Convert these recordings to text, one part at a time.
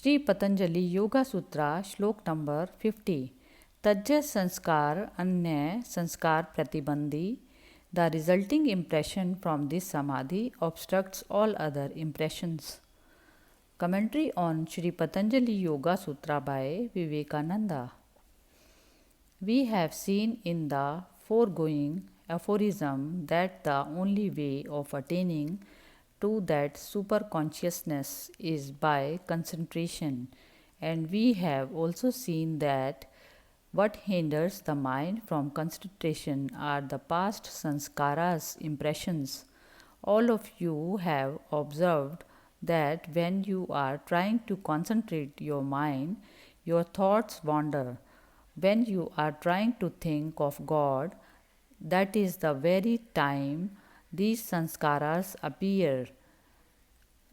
Shri Patanjali Yogasutra, Shlok number 50. Tajya Sanskar Anya Sanskar Pratibandhi. The resulting impression from this samadhi obstructs all other impressions. Commentary on Shri Patanjali Yoga Sutra by Vivekananda. We have seen in the foregoing aphorism that the only way of attaining to that superconsciousness is by concentration, and we have also seen that what hinders the mind from concentration are the past sanskaras impressions. All of you have observed that when you are trying to concentrate your mind, your thoughts wander. When you are trying to think of God, that is the very time these sanskaras appear.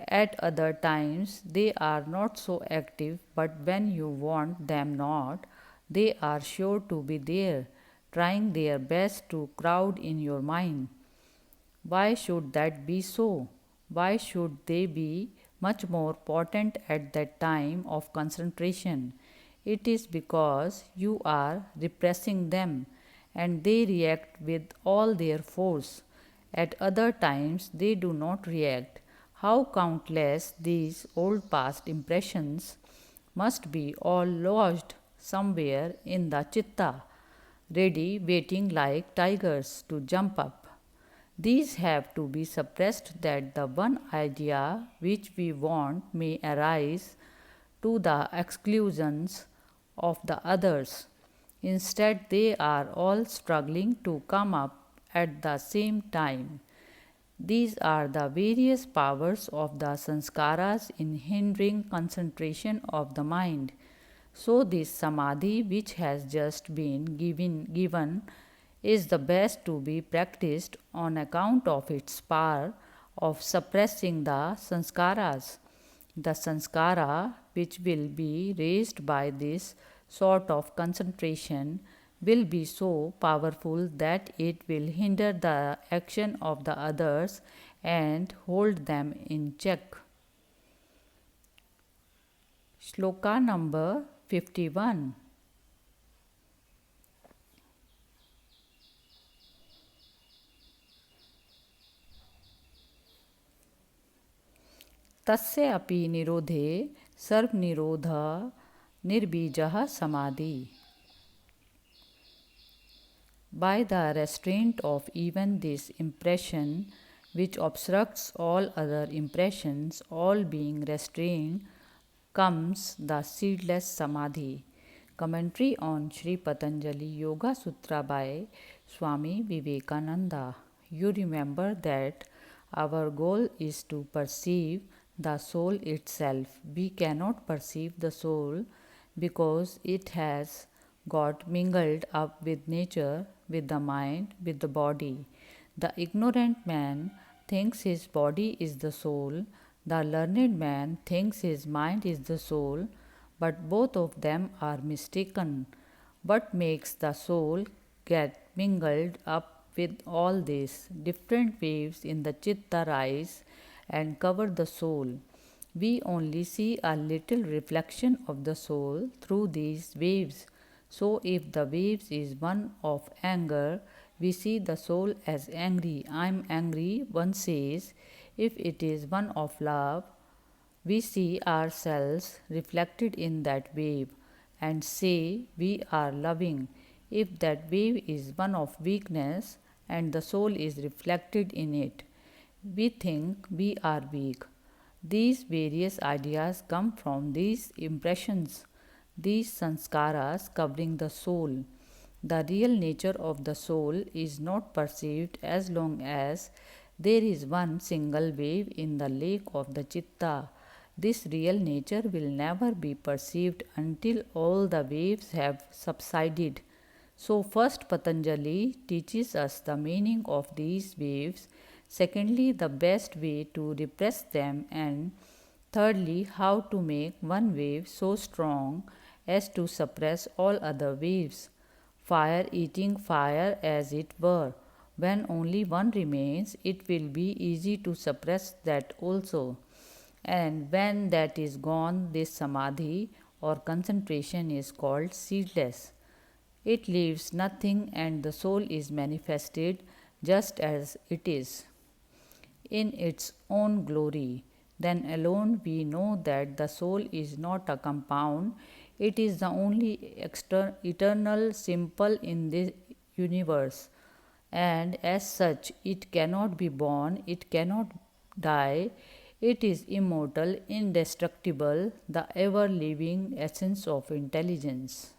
At other times, they are not so active, but when you want them not, they are sure to be there, trying their best to crowd in your mind. Why should that be so? Why should they be much more potent at that time of concentration? It is because you are repressing them and they react with all their force. At other times, they do not react. How countless these old past impressions must be all lodged somewhere in the chitta, ready waiting like tigers to jump up. These have to be suppressed that the one idea which we want may arise to the exclusions of the others. Instead, they are all struggling to come up at the same time. These are the various powers of the sanskaras in hindering concentration of the mind. So, this samadhi, which has just been given is the best to be practiced on account of its power of suppressing the sanskaras. The sanskara, which will be raised by this sort of concentration, will be so powerful that it will hinder the action of the others and hold them in check. Shloka number 51. तस्य अपि निरोधे सर्वनिरोध निर्बीजः समाधि. By the restraint of even this impression which obstructs all other impressions, all being restrained, comes the seedless samadhi. Commentary on Sri Patanjali Yoga Sutra by Swami Vivekananda. You remember that our goal is to perceive the soul itself. We cannot perceive the soul because it has got mingled up with nature, with the mind, with the body. The ignorant man thinks his body is the soul, the learned man thinks his mind is the soul, but both of them are mistaken. What makes the soul get mingled up with all this? Different waves in the chitta rise and cover the soul. We only see a little reflection of the soul through these waves. So, if the waves is one of anger, we see the soul as angry. I am angry, one says. If it is one of love, we see ourselves reflected in that wave and say we are loving. If that wave is one of weakness and the soul is reflected in it, we think we are weak. These various ideas come from these impressions, these sanskaras covering the soul. The real nature of the soul is not perceived as long as there is one single wave in the lake of the chitta. This real nature will never be perceived until all the waves have subsided. So, first Patanjali teaches us the meaning of these waves, secondly, the best way to repress them, and thirdly, how to make one wave so strong as to suppress all other waves. Fire eating fire, as it were. When only one remains, it will be easy to suppress that also. And when that is gone, this samadhi or concentration is called seedless. It leaves nothing and the soul is manifested just as it is, in its own glory. Then alone we know that the soul is not a compound, it is the only eternal simple in this universe. And as such, it cannot be born, it cannot die, it is immortal, indestructible, the ever living essence of intelligence.